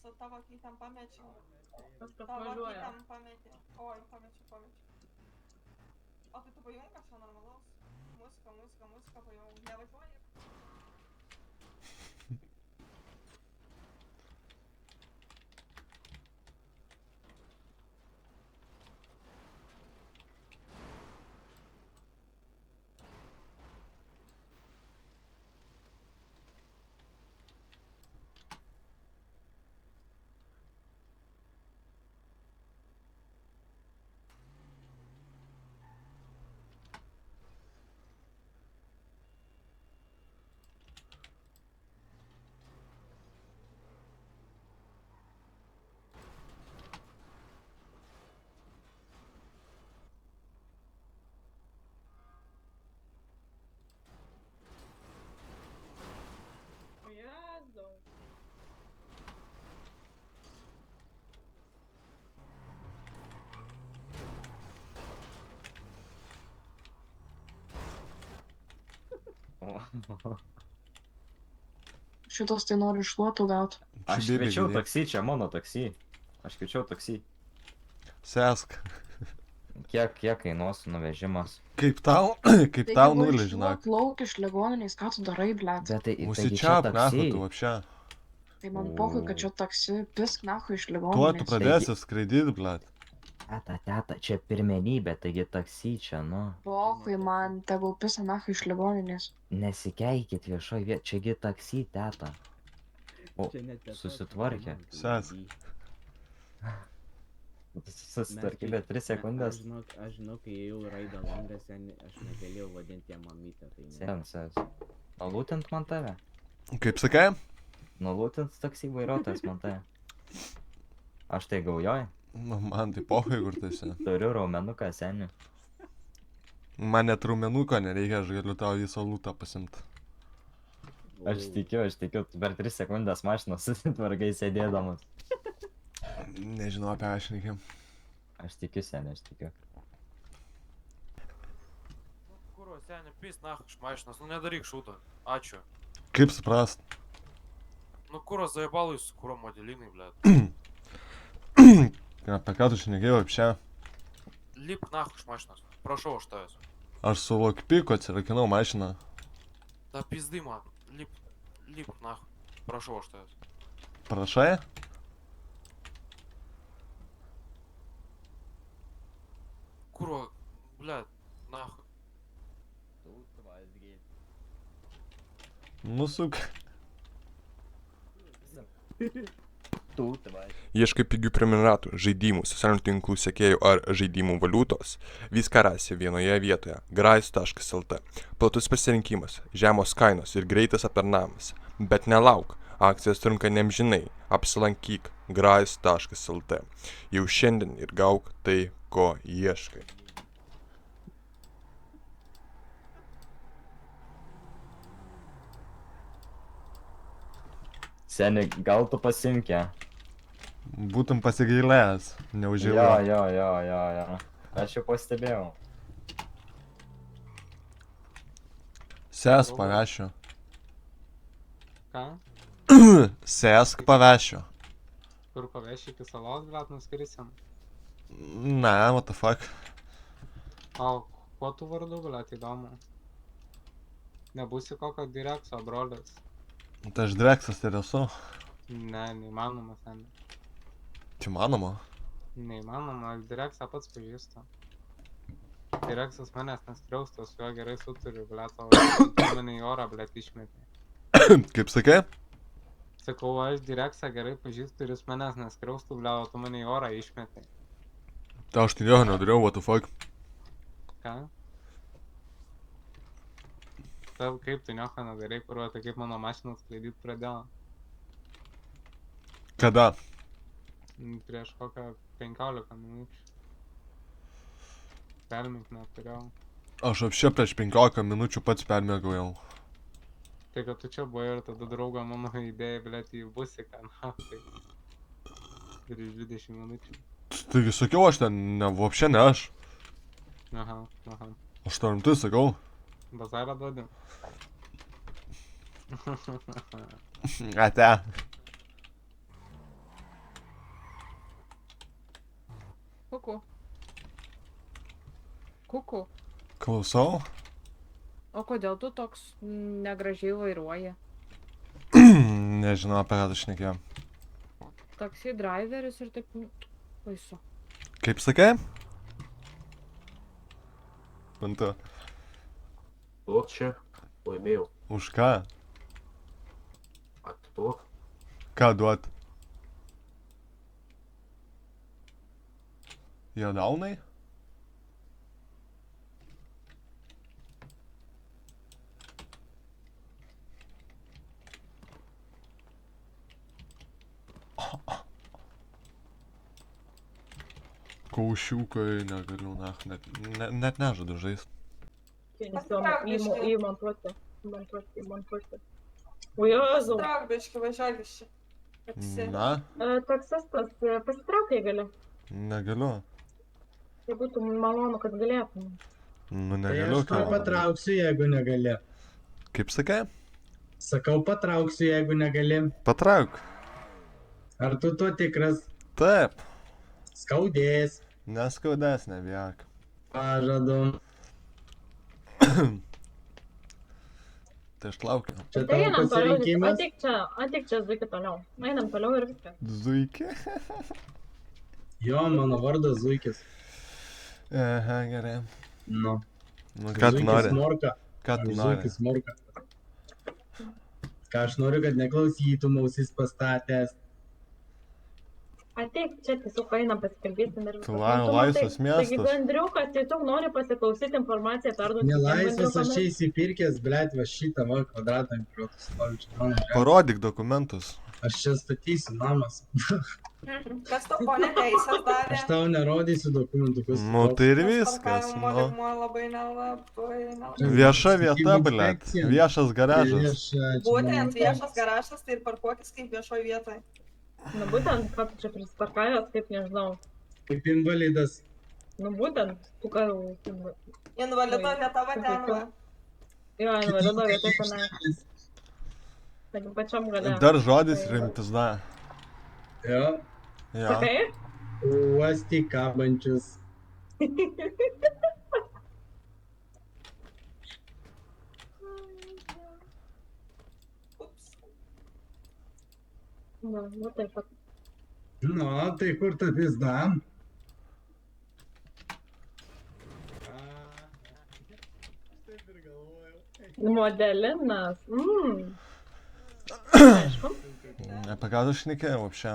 tavo akytėm pamečiau. Kažkas Tavo važiuoja. akytėm pametė. Oi, pamečiau. O tai tu pajung kažką normalaus? Muzika pajung. Nevažiuoji? Jėzau. Šitas tai nori šluotų gaut. Aš kviečiau taksi, čia mano taksi. Aš kviečiau taksi. Sėsk. Kiek kainuos nuvežimas? Kaip tau nulį, žinok. Lauk iš ligoninės, ką tu darai, blėt? Bet tai Užsičiap, nahui, tu apšia. Tai man pohui, kad čia taksi, pisk nahui iš Tuo tu ligoninės. pradėsi skraidyt, blėt. Teta, čia pirmenybė, taigi taksi čia, nu. Pohui man, tegul pisa nahui iš ligoninės. Nesikeikit viešoj vietoj, čiagi taksi, teta. O, susitvarkė. Sėsk. Susitvarkė, 3 sekundės. Aš žinau, kai ėjau raidą langą, aš negalėjau vadinti ją mamytę. Sens. Nulūtint man tave? Kaip sakai? Nulūtint taksi vairuotojas man tave. Aš tai gaujoj? Nu, man tai pohui, kur tu esi. Turiu raumenuką senį. Man net raumenuko nereikia, aš galiu tau visą lūtą pasimt. Aš tikiu, per 3 sekundės mašiną susitvarkai sėdėdamas. Nežinau apie ašnikim. Aš tikiu, senė, aš tikiu. Kuro, senė, pys nahu iš mašinas, nu nedaryk šūto. Ačiū. Kaip suprast? Nu kuro zajebalui su kuro modelinai, blėt. Apie ką tu šnekėjau apšia? Lipk nahu iš mašinas. Prašau aš tavęs. Aš su lokpiku atsirakinau mašiną. Da pizdy man. Lipk nahu. Prašau aš tavęs. Prašai? Kuro, blėt, nahu. Nusuk. Ieškai pigių prenumeratų, žaidimų, socialinių tinklų sekėjų ar žaidimų valiutos? Viską rasi vienoje vietoje – grais.lt. Platus pasirinkimas, žemos kainos ir greitas aptarnavimas. Bet nelauk, akcijas trunka neamžinai. Apsilankyk grais.lt. Jau šiandien ir gauk tai, ko ieškai. Seni, gal tu pasimkė? Būtum pasigailėjęs, neužilgo. Jo. Aš jau pastebėjau. Sėsk pavešiu. Ką? Sėsk pavešiu. Kur paveši iki salos, blėt, nuskrisim? Ne, what the fuck. O, kuo tu vardu, blėt, įdomu? Nebūsi kokio direkso, brolis? Tai aš Dreksas ir esu. Ne, neįmanoma, seni. Čia manoma. Neįmanoma, aš direksą pats pažįstu. Direksas manęs neskriausto, su juo gerai suturiu, blėt, o mane į orą, blėt, išmetė. Kaip sakai? Sakau, aš direksą gerai pažįstu ir jis manęs neskriaustų, blėt, o tu mane į orą išmetė. Tai aš tai nieko nedariau, what the fuck. Ką? Taip, kaip tu nieko nedarai, kuruotai kaip mano mašiną sklaidyt pradėjo. Kada? Prieš kokią 15 minučių. Permink neturėjau. Aš apšia prieš 15 minučių pats permėgaujau. Tai kad tu čia buvai ir tada draugo mano idėja, blėt, į busiką, na, tai. Prieš 20 minučių. Taigi sakiau, aš ten, vopšia ne aš. Aha. Aš to rimtai sakau. Bazarą duodi. Ate. Kuku. Kuku. Klausau. O kodėl tu toks negražiai vairuoji? Nežinau, apie ką tu šnekėjau. Taksi driveris ir taip baisu. Kaip sakai? Mantu. Duok čia, laimėjau. Už ką? Atiduok. Ką duot? Jadaunai? Kaušiukai negaliu, net nežadu žaist. Įmontuoti. O Jėzau. Trauk, biški, važiuok iš čia. Na, Taksistas, pasitrauk, jei gali. negaliu. Tai būtų malonu, kad galėtum. Nu, negaliu, ką. Patrauksiu, jeigu negali. Kaip sakai? Sakau, patrauksiu, jeigu negali. Patrauk. Ar tu tuo tikras? Taip. Skaudės. Neskaudės, nebijok. Pažadu. Tai aš laukiu. Čia Tai tavo einam toliau, pasirinkimas. ateik čia zuiki toliau. Einam toliau ir viską. Zuikį? Jo, mano vardas Zuikis. Aha, gerai. Nu. Nu, ką tu nori? Zuikis Morka. Ką tu nori? Zuikis Morka. Ką aš noriu, kad neklausytum ausis pastatęs. Ateik čia, tiesiog einam pasikalbėsim ir viską. Laisvas miestas. Taigi Andriukas tiesiog nori pasiklausyti informaciją, perduoti. Nelaisvas aš čia įsipirkęs, blėt, va šitą va kvadratą, ant kurio tu stovi čia. mano žemė. Parodyk dokumentus. Aš čia statysiu namas. Kas tau ponė teisės darė? Aš tau nerodysiu dokumentų, kas Nu, tai ir viskas, Parkavimo nu. lygmuo labai nelabai. Vieša vieta, Statybų blėt. inspekcija. Viešas garažas. Būtent viešas garažas, tai ir parkuokis kaip viešoj vietoj. Nu būtent, ką tu čia prisparkavęs, kaip nežinau. Kaip invalidas. Nu būtent, tu ką jau... Invalido vieta va ten va. Jo, invalido vieta tenai. Taigi pačiam gale. Dar žodis rimtis, da. Jo. Jo. Sakai? Uostyk kabančius. Nu taip pat. Nu, tai kur ta pizda? Modelinas. Apie ką tu šnekėjai, вообще?